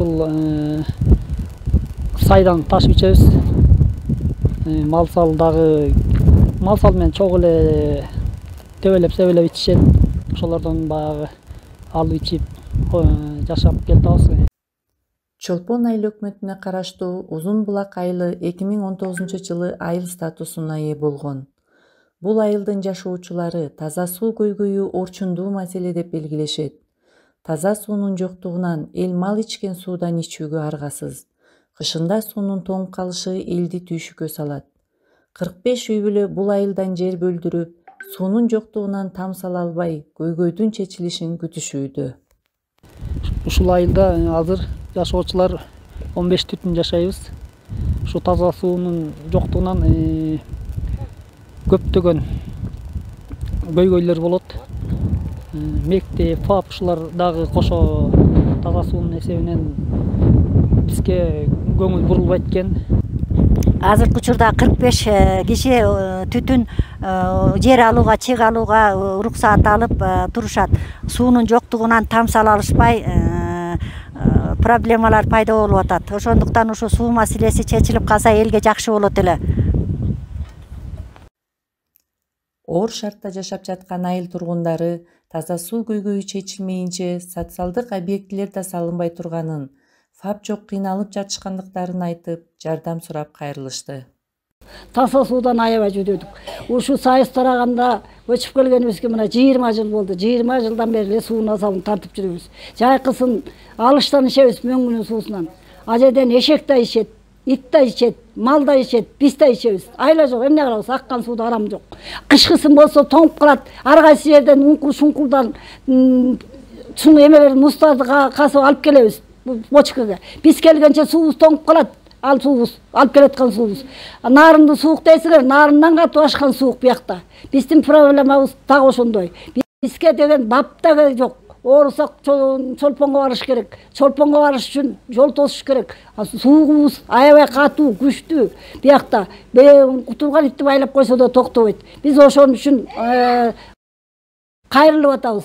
ушул сайдан ташып ичебиз. Мал сал менен чогуу эле себелеп ичишет. Ошолордон баягы алып ичип жашап келатабыз. Чолпон айыл өкмөтүнө караштуу Узун Булак айылы 2019-жылы айыл статусуна ээ болгон. Бул айылдын жашоочулары таза суу көйгөйү орчундуу маселе деп белгилешет. Таза суунун жоктугунан эл мал ичкен суудан ичүүгө аргасыз. Кышында суунун тоңуп калышы элди түйшүккө салат. 45 үй бүлө бул айылдан жер бөлдүрүп, суунун жоктугунан там сала албай, көйгөйдүн чечилишин күтүшүүдө. Ушул айылда азыр жашоочулар 15 түтүн жашайбыз. Ушу таза суунун жоктугунан көптөгөн көйгөйлөр болот. Мектеп, ФАП ушулар дагы кошо таза суунун эсебинен бизге көңүл бурулбайт экен. Азыркы учурда 45 киши түтүн жер алууга, чек алууга уруксаат алып турушат. Суунун жоктугунан там сала алышпай проблемалар пайда болуп атат. Ошондуктан ушу суу маселеси чечилип калса элге жакшы болот эле. Оор шартта жашап жаткан айыл тургундары таза суу көйгөйү чечилмейинче социалдык объектилер да салынбай турганын, ФАП жок кыйналып жатышкандыктарын айтып, жардам сурап кайрылышты. Таза суудан аябай жүдөдүк. Ушу сайыс тараганда көчүп келгенибизге мына 20 жыл болду. 20 жылдан бери эле суунун азабын тартып жүрөбүз. Жайкысын алыштан ичебиз мөңгүнүн суусунан. Ажерден эшек да ичет, ит да ичет, мал да ичет, биз да ичебиз. Айла жок, эмне кылабыз? Аккан сууда арам жок. Кышкысын болсо тоңуп калат. Ар кайсы жерден уңкул-шуңкулдан чуң эмелер муздарды касып алып келебиз бочкага. Биз келгенче суубуз тоңуп калат. Ал суубуз, алып келаткан суубуз. Нарынды суук дейсиңер, нарындан катып ашкан суук биякта. Биздин проблемабыз так ошондой. Бизге деген бап да жок. Оорусак чолпонго барыш керек. Чолпонго барыш үчүн жол тосуш керек. Суубуз аябай катуу, күчтүү биякта. Кутулган итти байлап койсо да токтобойт. Биз ошон үчүн кайрылып атабыз.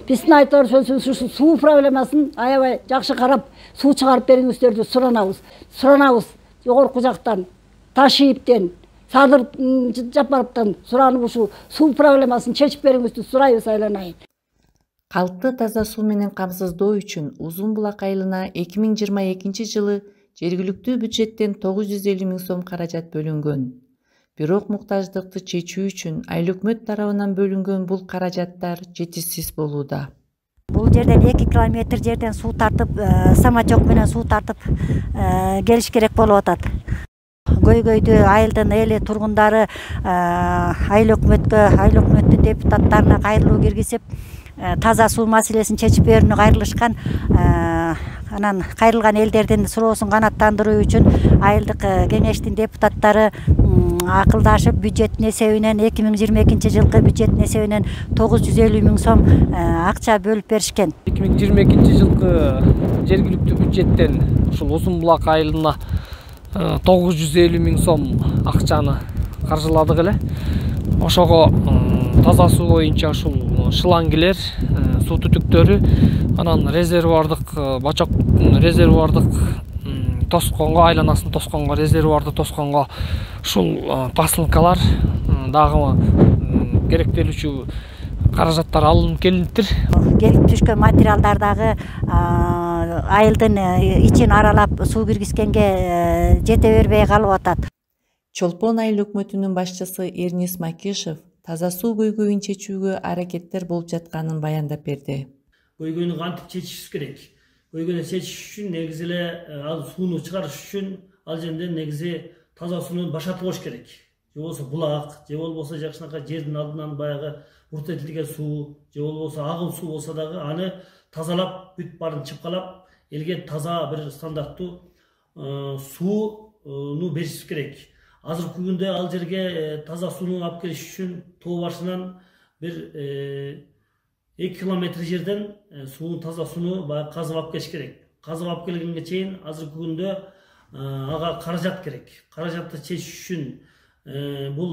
Биздин айтор сөзүбүз суу проблемасын аябай жакшы карап, суу чыгарып бериңиздерди суранабыз. Жогорку жактан, Ташиевден, Садыр Жапаровдон суранып ушу суу проблемасын чечип бериңизди сурайбыз айланайын. Калкты таза суу менен камсыздоо үчүн Узун Булак айылына 2022-жылы жергиликтүү бюджеттен 950 000 сом каражат бөлүнгөн. Бирок муктаждыкты чечүү үчүн айыл өкмөт тарабынан бөлүнгөн бул каражаттар жетишсиз болууда. Бул жерден 2 километр жерден суу тартып, самочок менен суу тартып келиш керек болуп атат. Көйгөйдү айылдын эли тургундары айыл өкмөттүн депутаттарына кайрылуу киргизип, таза суу маселесин чечип берүүнү кайрылышкан. Анан кайрылган элдердин суроосун канааттандыруу үчүн айылдык кеңештин депутаттары акылдашып бюджеттин эсебинен 2022-жылкы бюджеттин эсебинен 950 000 сом акча бөлүп беришкен. 2022-жылкы жергиликтүү бюджеттен ушул Узун Булак айылына 950 000 сом акчаны каржыладык эле. Ошого таза суу боюнча ушул шлангилер, суу түтүктөрү, анан бачок резервуардык тосконго, айланасын тосконго, резервуарды тосконго ушул посылкалар дагы керектелүүчү каражаттар алынып келиптир. Келип түшкөн материалдар дагы айылдын ичин аралап суу киргизгенге жете бербей калып атат. Чолпон айыл өкмөтүнүн башчысы Эрнис Макишев таза суу көйгөйүн чечүүгө аракеттер болуп жатканын баяндап берди. Көйгөйнү кантип чечишибиз керек? Көйгөйнү чечиш үчүн негизи эле ал сууну чыгарыш үчүн ал жерден негизи таза сууну башатып коюш керек. Же болбосо булак, же болбосо жакшынакай жердин алдынан баягы урт этилген суу, же болбосо агыл суу болсо дагы аны тазалап, бүт баарын чыпкалап, элге таза бир стандарттуу сууну беришибиз керек. Азыркы күндө ал жерге таза сууну алып келиш үчүн тоо башынан бир 2 километр жерден таза сууну казып алып келиш керек. Казып алып келгенге чейин азыркы күндө ага каражат керек. Каражатты чечиш үчүн бул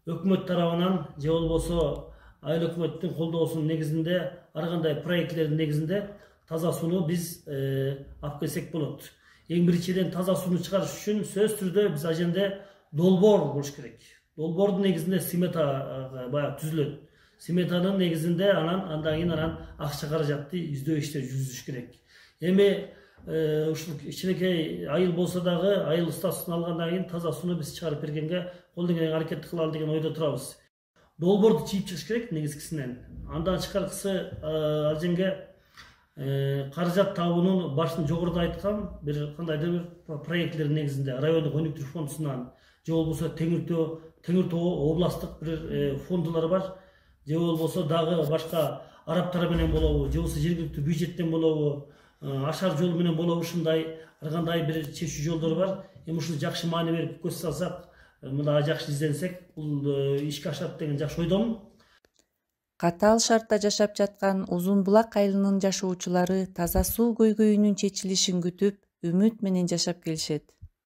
өкмөт тарабынан же болбосо айыл өкмөттүн колдоосунун негизинде ар кандай проектлердин негизинде таза сууну биз алып келсек болот. Эң биринчиден таза сууну чыгарыш үчүн сөзсүз түрдө биз ал жерде долбоор болуш керек. Долбоордун негизинде смета баягы түзүлөт. Сметанын негизинде андан кийин акча каражатты издөө иштери жүргүзүш керек. Эми ушул кичинекей айыл болсо дагы айыл статусун алгандан кийин таза сууну биз чыгарып бергенге кол келген аракет кылалы деген ойдо турабыз. Долбоорду чийип чыгыш керек негизгисинен. Андан тышкаркысы ал жерге каражат табуунун башын жогоруда айткан бир кандайдыр бир проектлер негизинде райондук өнүктүрүү фондунан же болбосо Теңир Тоо областтык бир фондулар бар. Же болбосо дагы башка араптар менен болобу, же болбосо жергиликтүү бюджеттен болобу, ашар жол менен болобу, ушундай ар кандай бир чечүү жолдору бар. Эми ушул жакшы маани берип көз салсак, мына жакшы изденсек, бул ишке ашат деген жакшы ойдомун. Катаал шартта жашап жаткан Узун Булак айылынын жашоочулары таза суу көйгөйүнүн чечилишин күтүп, үмүт менен жашап келишет.